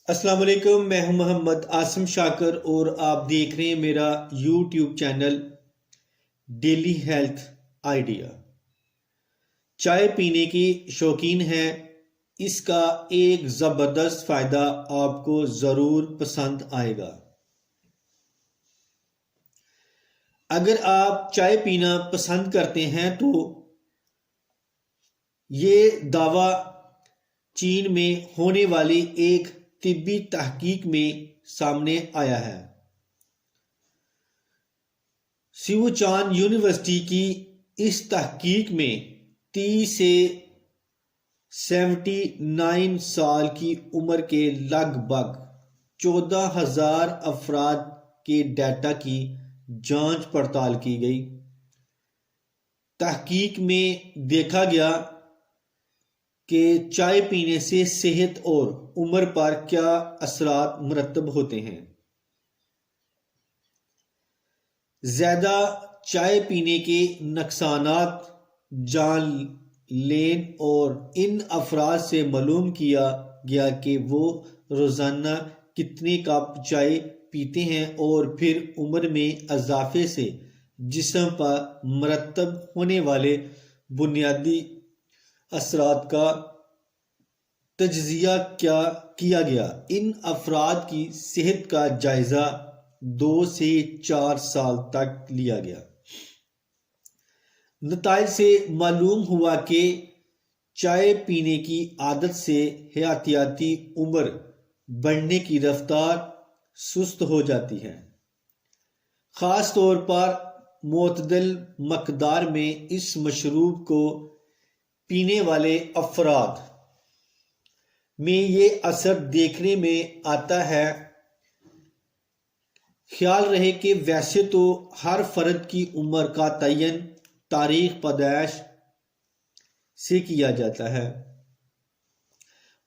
السلام علیکم، میں ہوں محمد عاصم شاکر اور آپ دیکھ رہے ہیں میرا YouTube channel daily health idea. چائے پینے کی شوقین ہیں، اس کا ایک زبردست فائدہ آپ کو ضرور پسند آئے گا۔ اگر آپ چائے پینا پسند کرتے ہیں تو یہ دعویٰ چین میں ہونے والی ایک طبی تحقیق میں سامنے آیا ہے۔ سیوچان یونیورسٹی کی اس تحقیق میں 30 سے 79 سال کی عمر کے لگ بھگ 14,000 افراد کے ڈیٹا کی جانچ پڑتال کی گئی۔ تحقیق میں دیکھا گیا کہ چائے پینے سے صحت اور عمر پر کیا اثرات مرتب ہوتے ہیں۔ زیادہ چائے پینے کے نقصانات جان لین اور ان افراد سے معلوم کیا گیا کہ وہ روزانہ کتنے کپ چائے پیتے ہیں اور پھر عمر میں اضافے سے جسم پر مرتب ہونے والے بنیادی اثرات کا تجزیہ کیا گیا۔ ان افراد کی صحت کا جائزہ 2 سے 4 سال تک لیا گیا۔ نتائج سے معلوم ہوا کہ چائے پینے کی عادت سے حیاتیاتی عمر بڑھنے کی رفتار سست ہو جاتی ہے۔ خاص طور پر معتدل مقدار میں اس مشروب کو پینے والے افراد میں یہ اثر دیکھنے میں آتا ہے۔ خیال رہے کہ ویسے تو ہر فرد کی عمر کا تعین تاریخ پیدائش سے کیا جاتا ہے،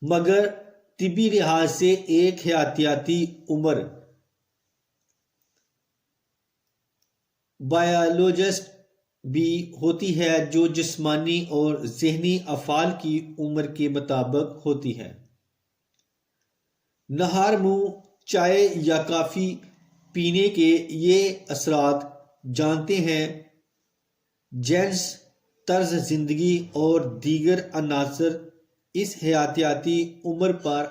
مگر طبی لحاظ سے ایک حیاتیاتی عمر بائیولوجسٹ بھی ہوتی ہے جو جسمانی اور ذہنی افعال کی عمر کے مطابق ہوتی ہے۔ نہار منہ چائے یا کافی پینے کے یہ اثرات جانتے ہیں۔ جنس، طرز زندگی اور دیگر عناصر اس حیاتیاتی عمر پر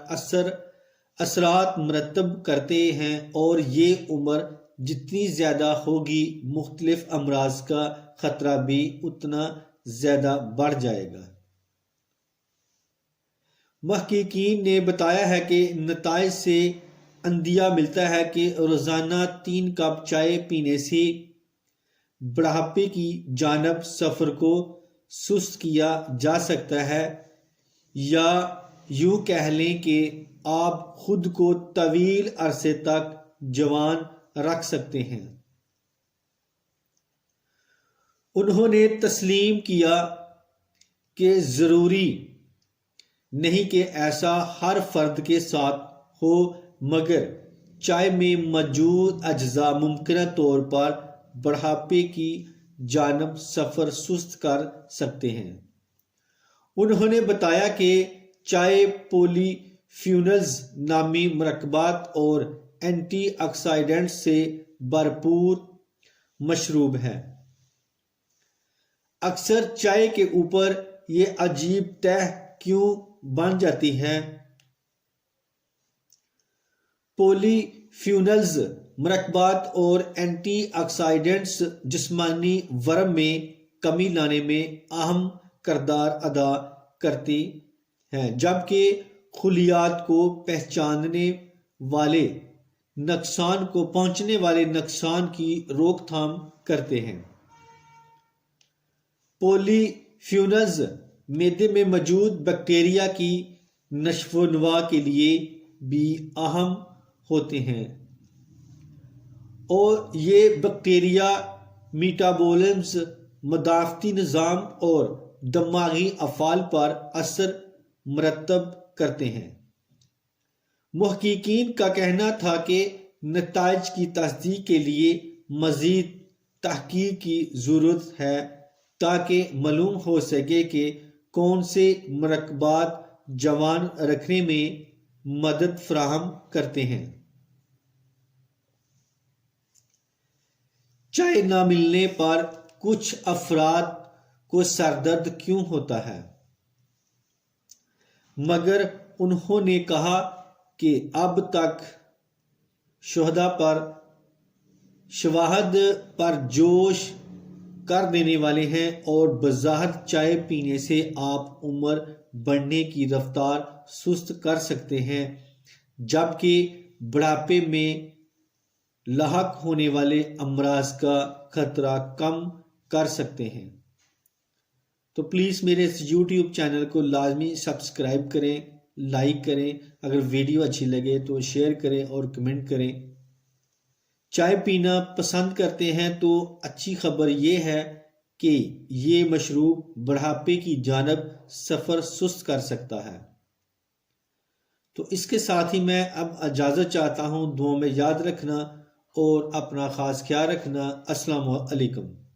اثرات مرتب کرتے ہیں اور یہ عمر جتنی زیادہ ہوگی مختلف امراض کا خطرہ بھی اتنا زیادہ بڑھ جائے گا۔ محققین نے بتایا ہے کہ نتائج سے اندیہ ملتا ہے کہ روزانہ 3 کپ چائے پینے سے بڑھاپے کی جانب سفر کو سست کیا جا سکتا ہے، یا یوں کہہ لیں کہ آپ خود کو طویل عرصے تک جوان رکھ سکتے ہیں۔ انہوں نے تسلیم کیا کہ ضروری نہیں کہ ایسا ہر فرد کے ساتھ ہو، مگر چائے میں موجود اجزاء ممکنہ طور پر بڑھاپے کی جانب سفر سست کر سکتے ہیں۔ انہوں نے بتایا کہ چائے پولی فینولز نامی مرکبات اور اینٹی آکسیڈنٹس سے بھرپور مشروب ہے۔ اکثر چائے کے اوپر یہ عجیب تہ کیوں بن جاتی ہے؟ پولی فینولز مرکبات اور اینٹی آکسیڈنٹس جسمانی ورم میں کمی لانے میں اہم کردار ادا کرتے ہیں، جبکہ خلیات کو پہنچنے والے نقصان کی روک تھام کرتے ہیں۔ پولی فینولز معدے میں موجود بیکٹیریا کی نشو و نما کے لیے بھی اہم ہوتے ہیں، اور یہ بیکٹیریا میٹابولزم، مدافعتی نظام اور دماغی افعال پر اثر مرتب کرتے ہیں۔ محققین کا کہنا تھا کہ نتائج کی تصدیق کے لیے مزید تحقیق کی ضرورت ہے تاکہ معلوم ہو سکے کہ کون سے مرکبات جوان رکھنے میں مدد فراہم کرتے ہیں۔ چائے نہ ملنے پر کچھ افراد کو سر درد کیوں ہوتا ہے؟ مگر انہوں نے کہا کہ اب تک شواہد پر جوش کر دینے والے ہیں اور بظاہر چائے پینے سے آپ عمر بڑھنے کی رفتار سست کر سکتے ہیں، جبکہ بڑھاپے میں لاحق ہونے والے امراض کا خطرہ کم کر سکتے ہیں۔ تو پلیز میرے اس یوٹیوب چینل کو لازمی سبسکرائب کریں، لائک کریں، اگر ویڈیو اچھی لگے تو شیئر کریں اور کمنٹ کریں۔ چائے پینا پسند کرتے ہیں تو اچھی خبر یہ ہے کہ یہ مشروب بڑھاپے کی جانب سفر سست کر سکتا ہے۔ تو اس کے ساتھ ہی میں اب اجازت چاہتا ہوں، دعاؤں میں یاد رکھنا اور اپنا خاص خیال رکھنا۔ السلام علیکم۔